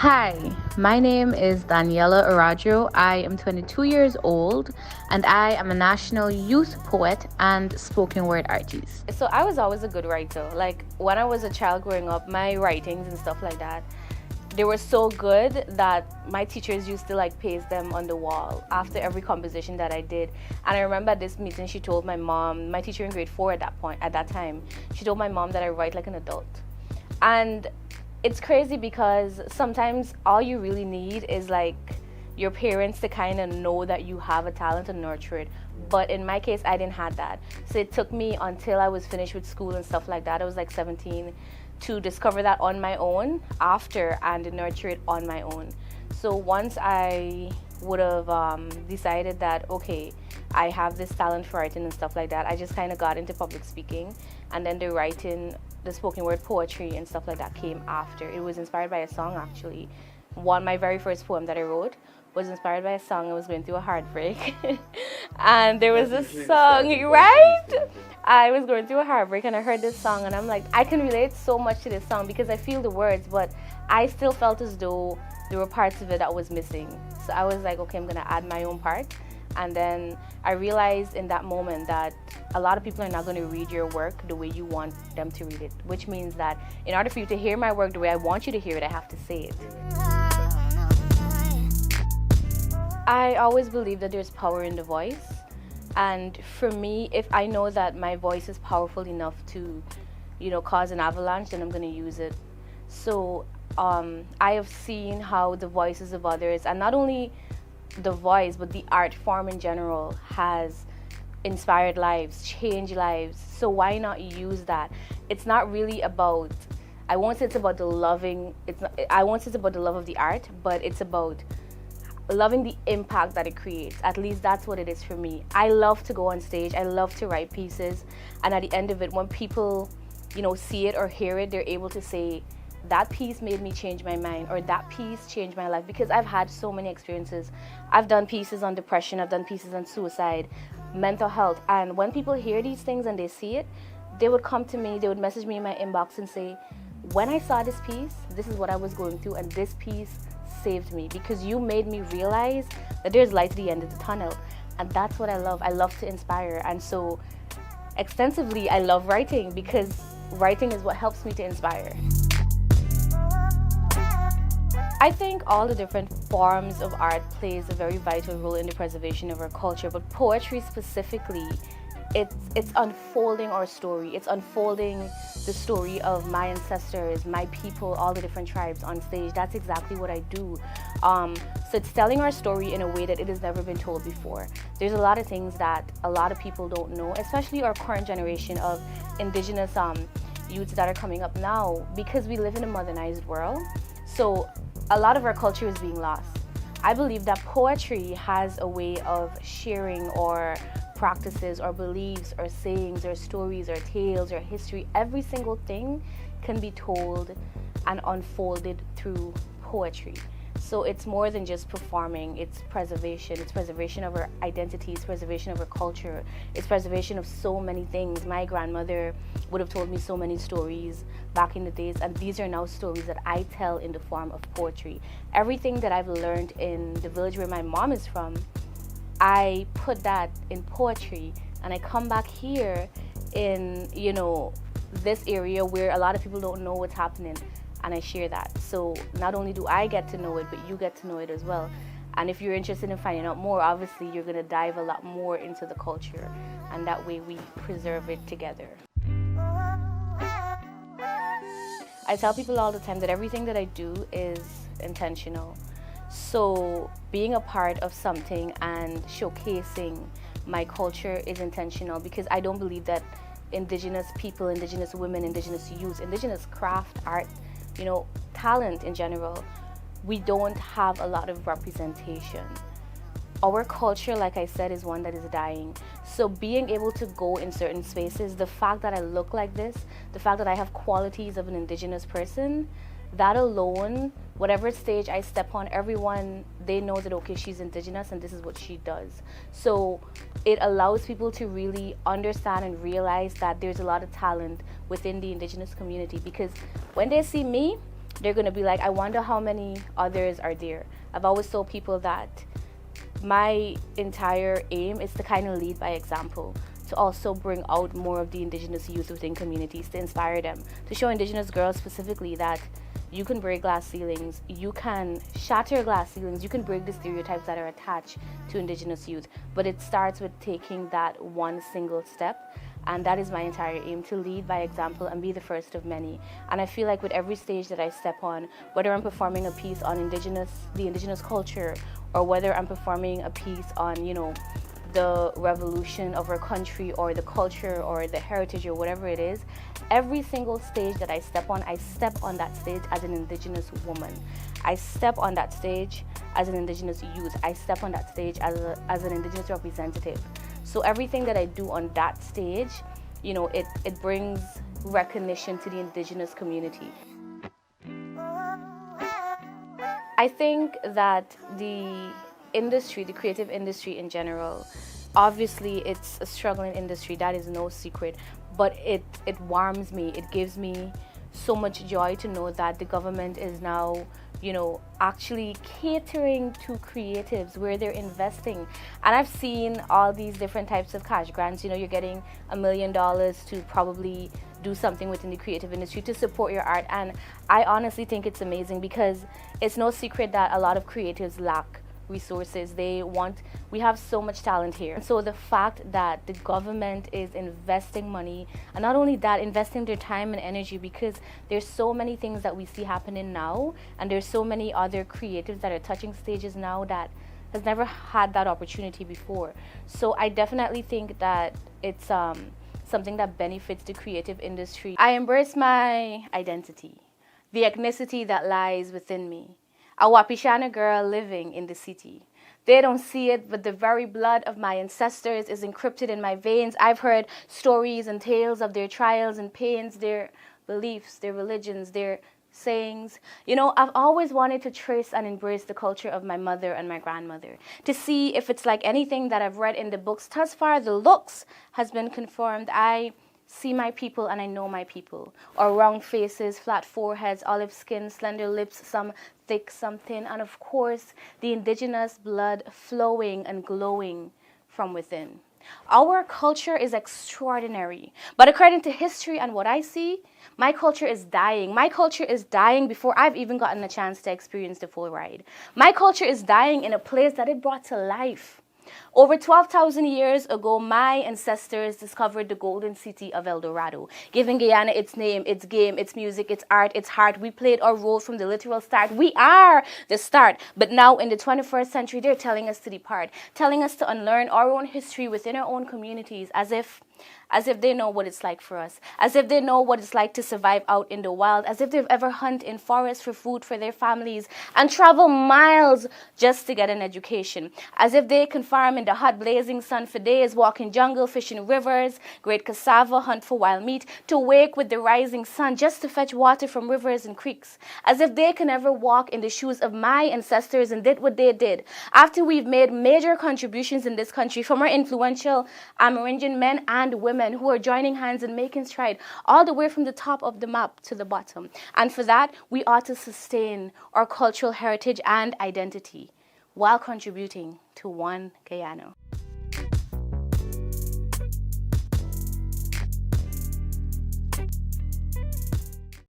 Hi, my name is Daniela Arajo. I am 22 years old and I am a national youth poet and spoken word artist. So I was always a good writer. Like when I was a child growing up, my writings and stuff like that, they were so good that my teachers used to like paste them on the wall after every composition that I did. And I remember at this meeting, she told my mom, my teacher in grade 4 at that time, she told my mom that I write like an adult. And it's crazy because sometimes all you really need is like your parents to kind of know that you have a talent and nurture it. But in my case, I didn't have that. So it took me until I was finished with school and stuff like that. I was like 17 to discover that on my own after and nurture it on my own. So once I would have decided that, okay, I have this talent for writing and stuff like that, I just kind of got into public speaking, and then the writing, the spoken word poetry and stuff like that came after. It was inspired by a song actually. My very first poem that I wrote was inspired by a song. I was going through a heartbreak, and there was this song, right? I was going through a heartbreak, and I heard this song, and I'm like, I can relate so much to this song because I feel the words, but I still felt as though there were parts of it that was missing. So I was like, okay, I'm gonna add my own part. And then I realized in that moment that a lot of people are not going to read your work the way you want them to read it, which means that in order for you to hear my work the way I want you to hear it, I have to say it. I always believe that there's power in the voice. And for me, if I know that my voice is powerful enough to, cause an avalanche, then I'm going to use it. So I have seen how the voices of others, and not only the voice, but the art form in general, has inspired lives, changed lives. So why not use that? It's not really about, I won't say it's about the loving, I won't say it's about the love of the art, but it's about loving the impact that it creates. At least that's what it is for me. I love to go on stage, I love to write pieces, and at the end of it, when people, see it or hear it, they're able to say, that piece made me change my mind, or that piece changed my life, because I've had so many experiences. I've done pieces on depression, I've done pieces on suicide, mental health, and when people hear these things and they see it, they would come to me, they would message me in my inbox and say, when I saw this piece, this is what I was going through, and this piece saved me because you made me realize that there's light at the end of the tunnel. And that's what I love. I love to inspire. And so extensively, I love writing because writing is what helps me to inspire. I think all the different forms of art plays a very vital role in the preservation of our culture, but poetry specifically, it's unfolding our story. It's unfolding the story of my ancestors, my people, all the different tribes on stage. That's exactly what I do. So it's telling our story in a way that it has never been told before. There's a lot of things that a lot of people don't know, especially our current generation of indigenous youths that are coming up now, because we live in a modernized world. So a lot of our culture is being lost. I believe that poetry has a way of sharing or practices or beliefs or sayings or stories or tales or history. Every single thing can be told and unfolded through poetry. So it's more than just performing, it's preservation. It's preservation of our identities, preservation of our culture. It's preservation of so many things. My grandmother would have told me so many stories back in the days, and these are now stories that I tell in the form of poetry. Everything that I've learned in the village where my mom is from, I put that in poetry, and I come back here in, this area where a lot of people don't know what's happening, and I share that. So not only do I get to know it, but you get to know it as well. And if you're interested in finding out more, obviously you're going to dive a lot more into the culture, and that way we preserve it together. I tell people all the time that everything that I do is intentional. So being a part of something and showcasing my culture is intentional, because I don't believe that indigenous people, indigenous women, indigenous youth, indigenous craft, art, talent in general, we don't have a lot of representation. Our culture, like I said, is one that is dying. So being able to go in certain spaces, the fact that I look like this, the fact that I have qualities of an indigenous person, that alone, whatever stage I step on, everyone, they know that, okay, she's indigenous and this is what she does. So it allows people to really understand and realize that there's a lot of talent within the indigenous community, because when they see me, they're going to be like, I wonder how many others are there. I've always told people that my entire aim is to kind of lead by example, to also bring out more of the indigenous youth within communities, to inspire them, to show indigenous girls specifically that you can break glass ceilings, you can shatter glass ceilings, you can break the stereotypes that are attached to indigenous youth. But it starts with taking that one single step. And that is my entire aim, to lead by example and be the first of many. And I feel like with every stage that I step on, whether I'm performing a piece on the indigenous culture, or whether I'm performing a piece on, the revolution of our country, or the culture, or the heritage, or whatever it is, every single stage that I step on that stage as an indigenous woman. I step on that stage as an indigenous youth. I step on that stage as an indigenous representative. So everything that I do on that stage, it brings recognition to the indigenous community. I think that the creative industry in general, obviously it's a struggling industry, that is no secret, but it warms me. It gives me so much joy to know that the government is now, actually catering to creatives, where they're investing. And I've seen all these different types of cash grants. You're getting $1 million to probably do something within the creative industry to support your art. And I honestly think it's amazing, because it's no secret that a lot of creatives lack resources. We have so much talent here. And so the fact that the government is investing money, and not only that, investing their time and energy, because there's so many things that we see happening now, and there's so many other creatives that are touching stages now that has never had that opportunity before. So I definitely think that it's something that benefits the creative industry. I embrace my identity, the ethnicity that lies within me. A Wapishana girl living in the city. They don't see it, but the very blood of my ancestors is encrypted in my veins. I've heard stories and tales of their trials and pains, their beliefs, their religions, their sayings. I've always wanted to trace and embrace the culture of my mother and my grandmother, to see if it's like anything that I've read in the books. Thus far, the looks has been confirmed. I see my people and I know my people. Or round faces, flat foreheads, olive skin, slender lips, some thick, some thin, and of course, the indigenous blood flowing and glowing from within. Our culture is extraordinary, but according to history and what I see, my culture is dying. My culture is dying before I've even gotten a chance to experience the full ride. My culture is dying in a place that it brought to life. Over 12,000 years ago, my ancestors discovered the golden city of El Dorado, giving Guyana its name, its game, its music, its art, its heart. We played our role from the literal start. We are the start. But now in the 21st century, they're telling us to depart, telling us to unlearn our own history within our own communities, as if they know what it's like for us, as if they know what it's like to survive out in the wild, as if they've ever hunted in forests for food for their families and travel miles just to get an education, as if they can farm in the hot blazing sun for days, walk in jungle, fish in rivers, grate cassava, hunt for wild meat, to wake with the rising sun just to fetch water from rivers and creeks, as if they can ever walk in the shoes of my ancestors and did what they did. After we've made major contributions in this country, from our influential Amerindian men and women who are joining hands and making stride all the way from the top of the map to the bottom. And for that, we ought to sustain our cultural heritage and identity while contributing to one Guyana.